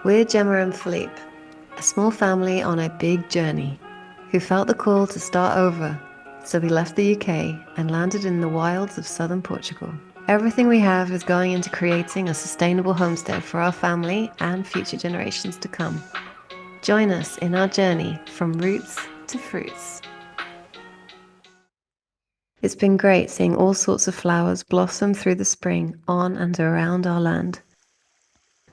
We're Gemma and Filipe, a small family on a big journey, who felt the call to start over, so we left the UK and landed in the wilds of southern Portugal. Everything we have is going into creating a sustainable homestead for our family and future generations to come. Join us in our journey from roots to fruits. It's been great seeing all sorts of flowers blossom through the spring on and around our land.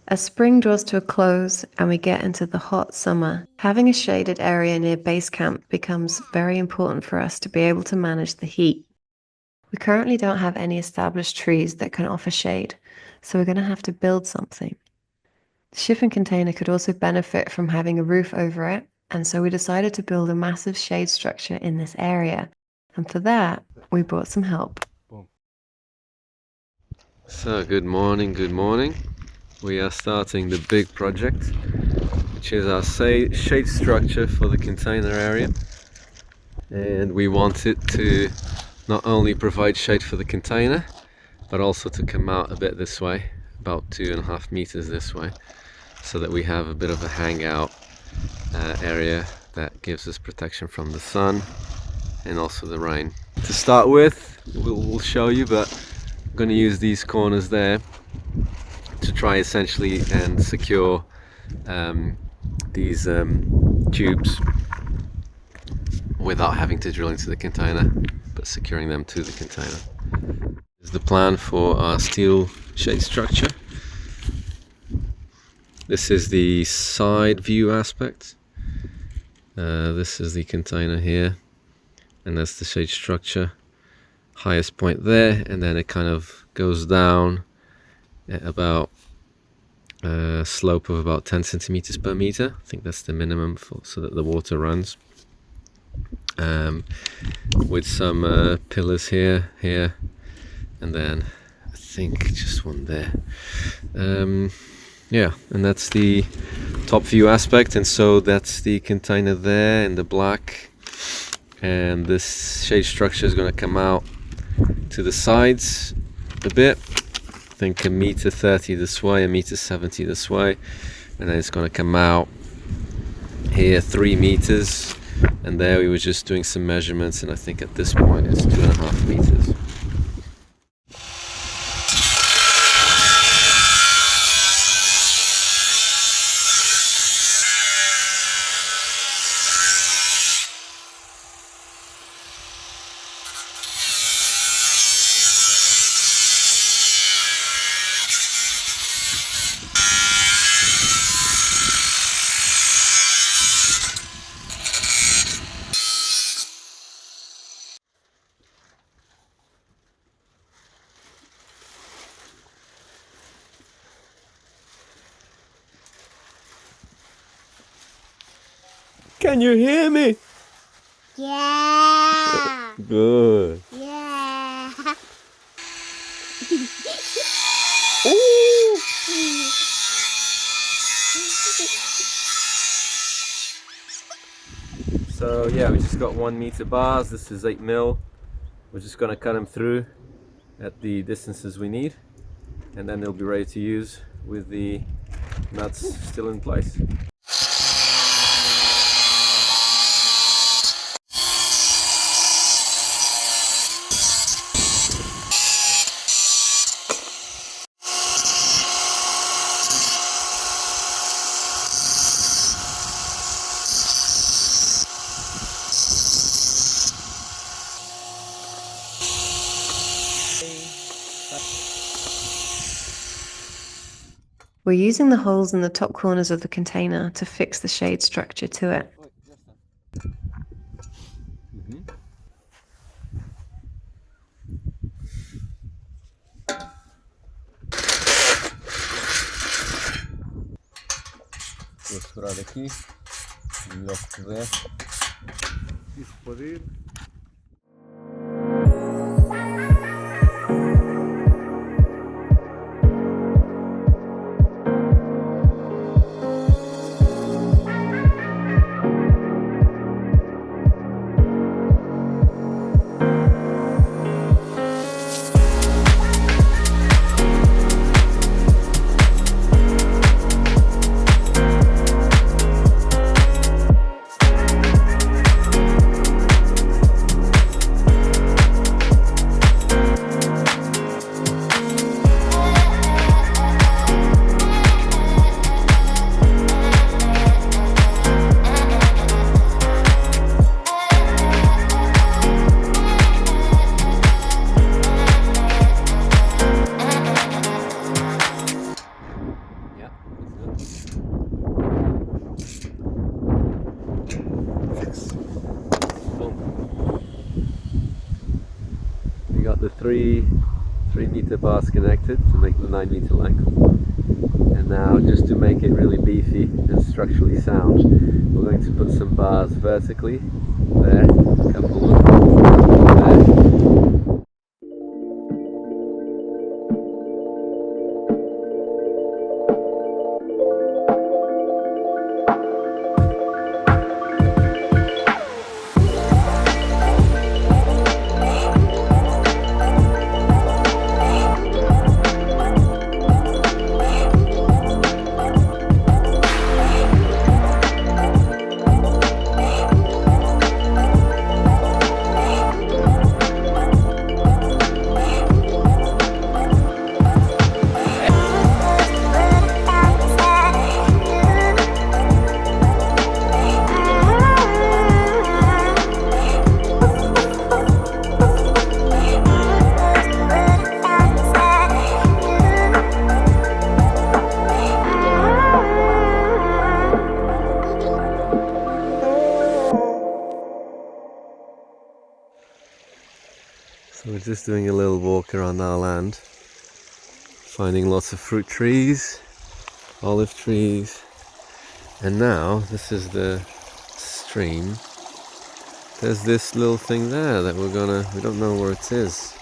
As spring draws to a close and we get into the hot summer, having a shaded area near base camp becomes very important for us to be able to manage the heat. We currently don't have any established trees that can offer shade, so we're going to have to build something. The shipping container could also benefit from having a roof over it, and so we decided to build a massive shade structure in this area. And for that, we brought some help. So, good morning, good morning. We are starting the big project, which is our shade structure for the container area. And we want it to not only provide shade for the container, but also to come out a bit this way, about 2.5 meters this way, so that we have a bit of a hangout area that gives us protection from the sun and also the rain. To start with, we'll show you, but I'm going to use these corners there to try essentially and secure these tubes without having to drill into the container, but securing them to the container. This is the plan for our steel shade structure. This is the side view aspect. This is the container here, and that's the shade structure. Highest point there, and then it kind of goes down at about a slope of about 10 centimeters per meter. I think that's the minimum so that the water runs. With some pillars here, and then I think just one there. Yeah, and that's the top view aspect, and so that's the container there in the black, and this shade structure is going to come out to the sides a bit. I think 1.30 meters this way, 1.70 meters this way, and then it's going to come out here 3 meters, and there we were just doing some measurements, and I think at this point it's 2.5 meters. Can you hear me? Yeah. Good. Yeah. Ooh. So yeah, we just got 1 meter bars. This is 8 mil. We're just gonna cut them through at the distances we need, and then they'll be ready to use with the nuts still in place. We're using the holes in the top corners of the container to fix the shade structure to it. Vou segurar aqui, melhor que puder. Isso pode ir. We got the 3-meter bars connected to make the 9-meter length. And now, just to make it really beefy and structurally sound, we're going to put some bars vertically there, a couple there. So we're just doing a little walk around our land, finding lots of fruit trees, olive trees, and now this is the stream. There's this little thing there that we don't know where it is.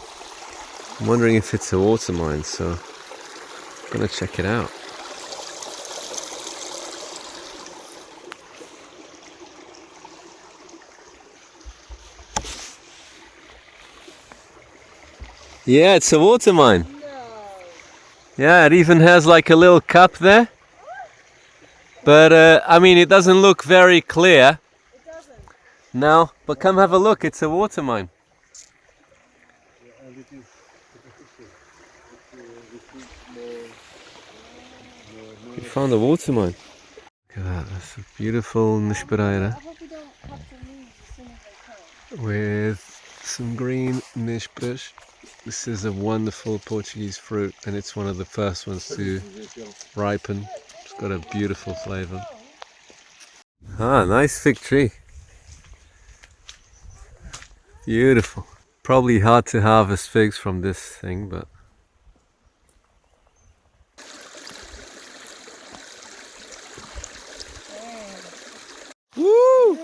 I'm wondering if it's a water mine, so I'm gonna check it out. Yeah, it's a water mine. No. Yeah, it even has like a little cup there. But I mean, it doesn't look very clear. It doesn't. No, but come have a look, it's a water mine. We found a water mine. Look at that, that's a beautiful nishpereira I hope we don't have to leave as soon as they come. with some green nishperes. This is a wonderful Portuguese fruit and it's one of the first ones to ripen. It's got a beautiful flavour. Ah, nice fig tree. Beautiful. Probably hard to harvest figs from this thing, but woo!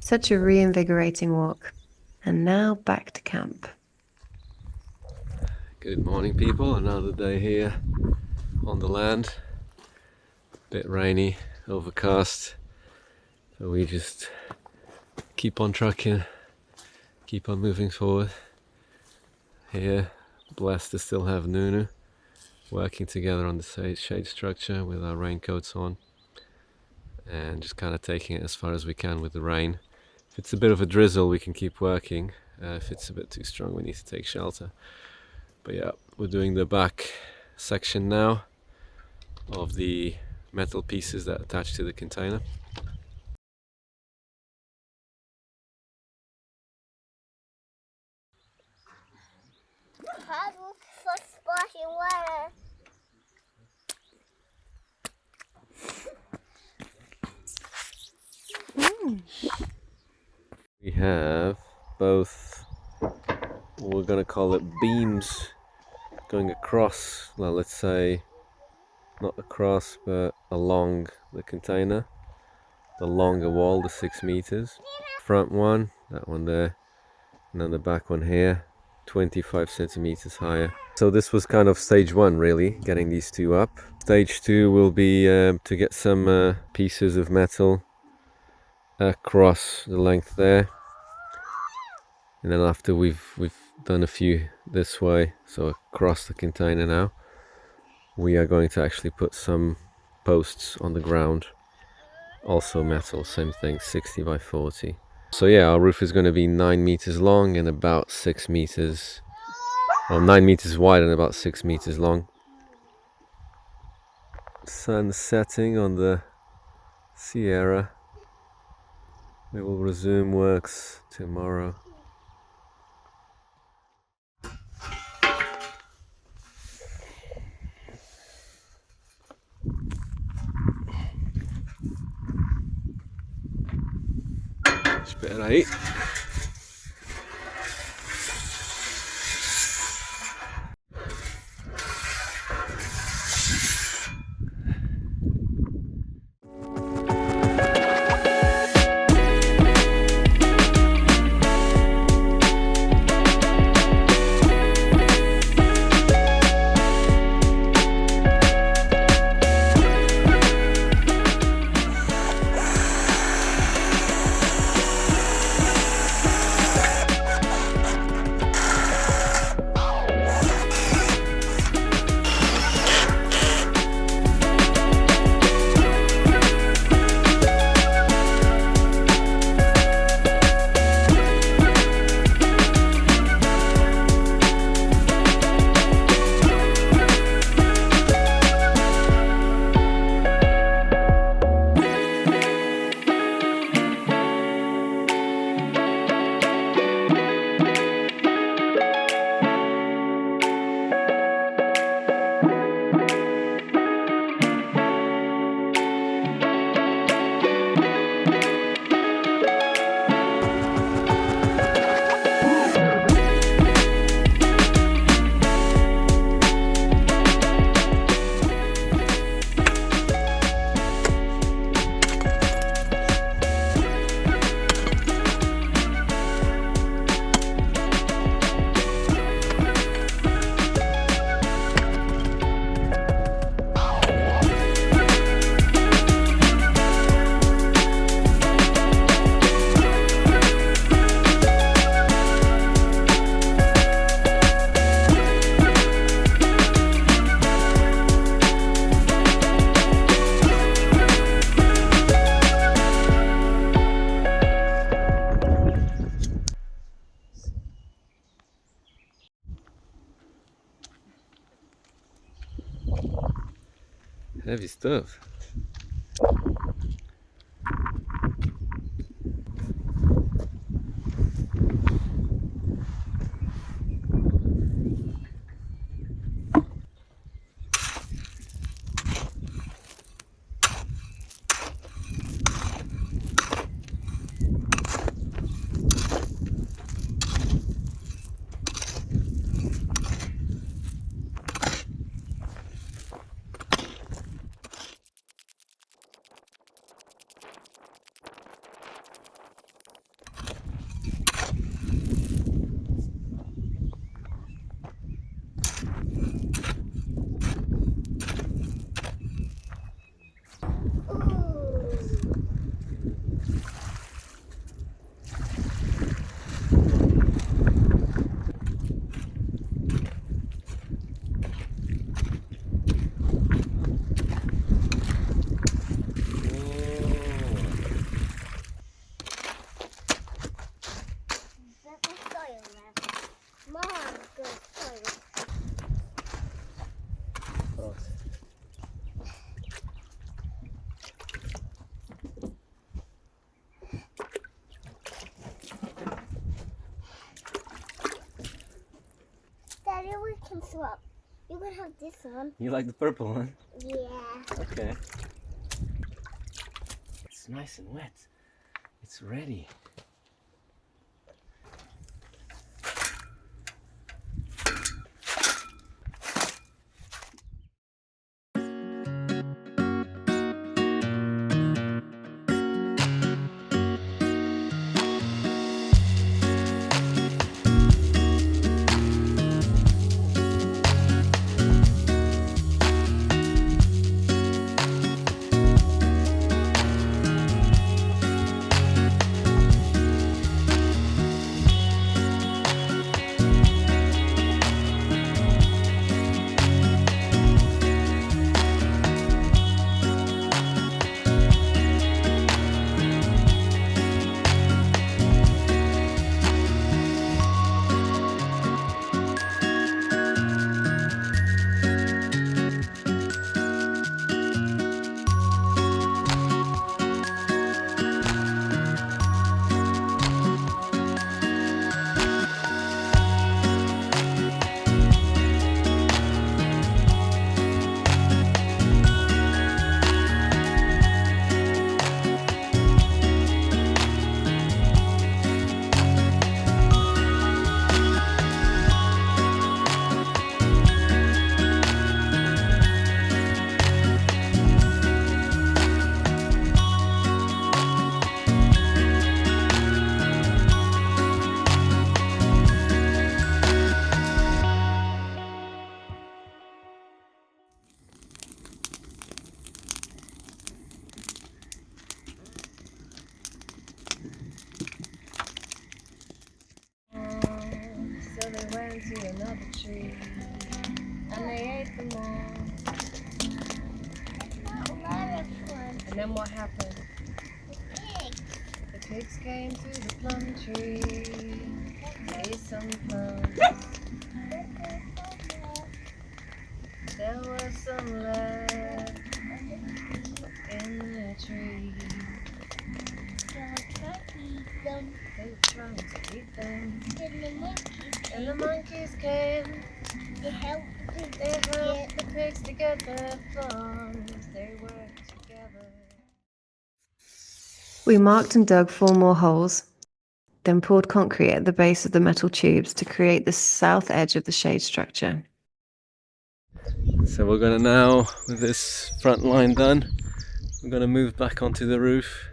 Such a reinvigorating walk. And now back to camp. Good morning, people. Another day here on the land. Bit rainy, overcast. So we just keep on trucking, keep on moving forward. Here, blessed to still have Nuno working together on the shade structure with our raincoats on. And just kind of taking it as far as we can with the rain. If it's a bit of a drizzle, we can keep working. If it's a bit too strong, we need to take shelter. But yeah, we're doing the back section now of the metal pieces that attach to the container. Hard look for splashing water. We have both, we're going to call it beams, going across, well, let's say not across but along the container, the longer wall, the 6 meters. Front one, that one there, and then the back one here, 25 centimeters higher. So this was kind of stage one, really, getting these two up. Stage two will be to get some pieces of metal across the length there, and then after we've done a few this way, so across the container now, we are going to actually put some posts on the ground, also metal, same thing, 60 by 40. So yeah, our roof is going to be 9 meters long and about 6 meters, well, 9 meters wide and about 6 meters long. Sun setting on the Sierra. We will resume works tomorrow. Espera aí. Heavy stuff. We can swap. You can have this one. You like the purple one? Yeah. Okay. It's nice and wet. It's ready. into another tree, and they ate them all. That's not a lot of fun. And then what happened? The pigs came to the plum tree, ate some plums. There was some left in the tree. They were trying to eat them. And the monkeys came. They helped They helped the pigs to get their plums. They worked together. We marked and dug 4 more holes, then poured concrete at the base of the metal tubes to create the south edge of the shade structure. So we're gonna now, with this front line done, we're gonna move back onto the roof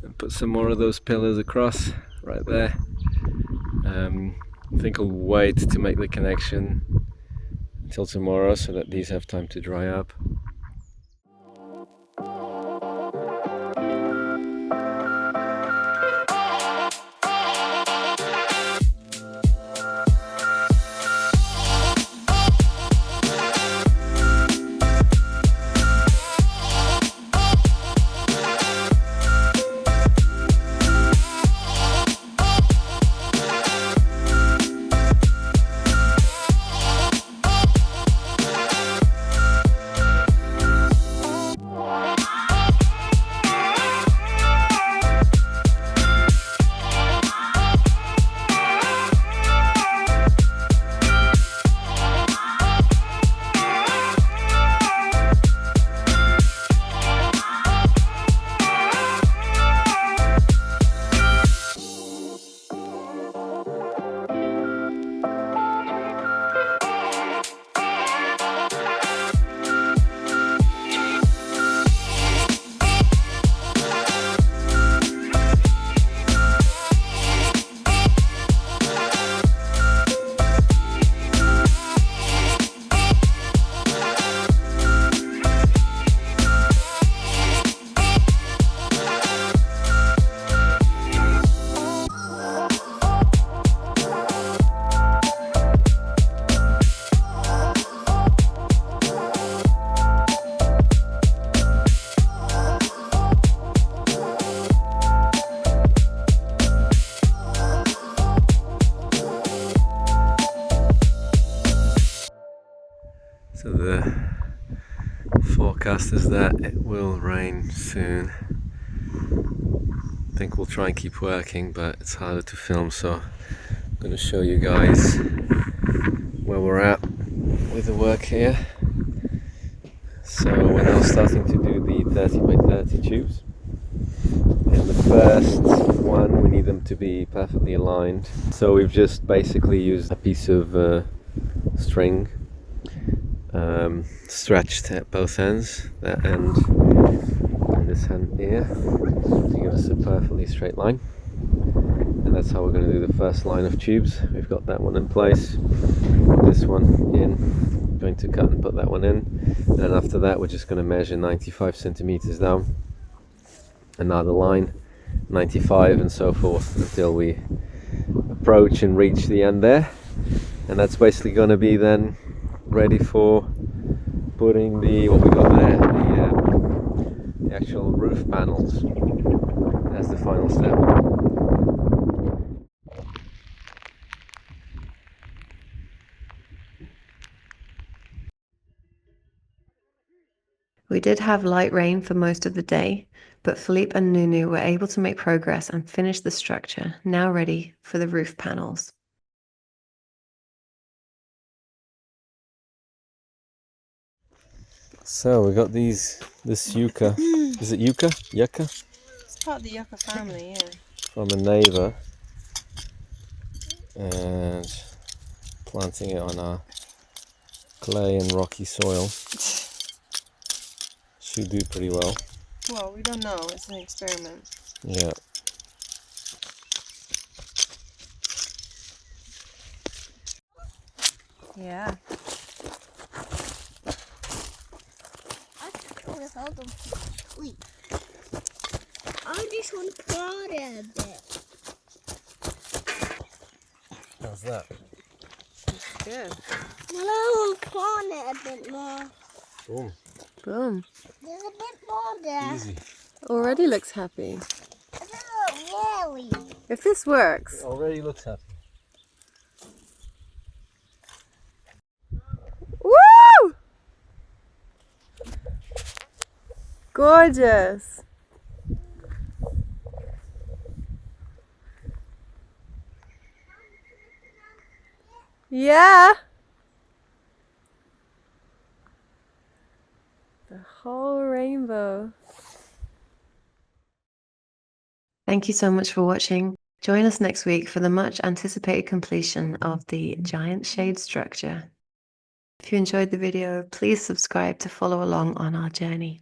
and put some more of those pillars across right there. I think I'll wait to make the connection until tomorrow so that these have time to dry up. So the forecast is that it will rain soon. I think we'll try and keep working, but it's harder to film, so I'm going to show you guys where we're at with the work here. So we're now starting to do the 30 by 30 tubes. In the first one we need them to be perfectly aligned. So we've just basically used a piece of string stretched at both ends, that end and this end here, to give us a perfectly straight line. And that's how we're going to do the first line of tubes. We've got that one in place, this one in, going to cut and put that one in, and after that we're just going to measure 95 centimeters down, another line, 95, and so forth until we approach and reach the end there. And that's basically going to be then ready for putting the, what we got there, the actual roof panels as the final step. We did have light rain for most of the day, but Filipe and Nuno were able to make progress and finish the structure, now ready for the roof panels. So we got this yucca. Is it yucca? Yucca? It's part of the yucca family, yeah. From a neighbour, and planting it on our clay and rocky soil. Should do pretty well. Well, we don't know. It's an experiment. Yeah. Yeah. Hold them sleep. I just want to prod a bit. How's that? Good. Well, I want to plant it a bit more. Boom. Boom. There's a bit more there. Easy. Already looks happy. It doesn't look really. If this works. Already looks happy. Woo! Gorgeous. Yeah. The whole rainbow. Thank you so much for watching. Join us next week for the much anticipated completion of the giant shade structure. If you enjoyed the video, please subscribe to follow along on our journey.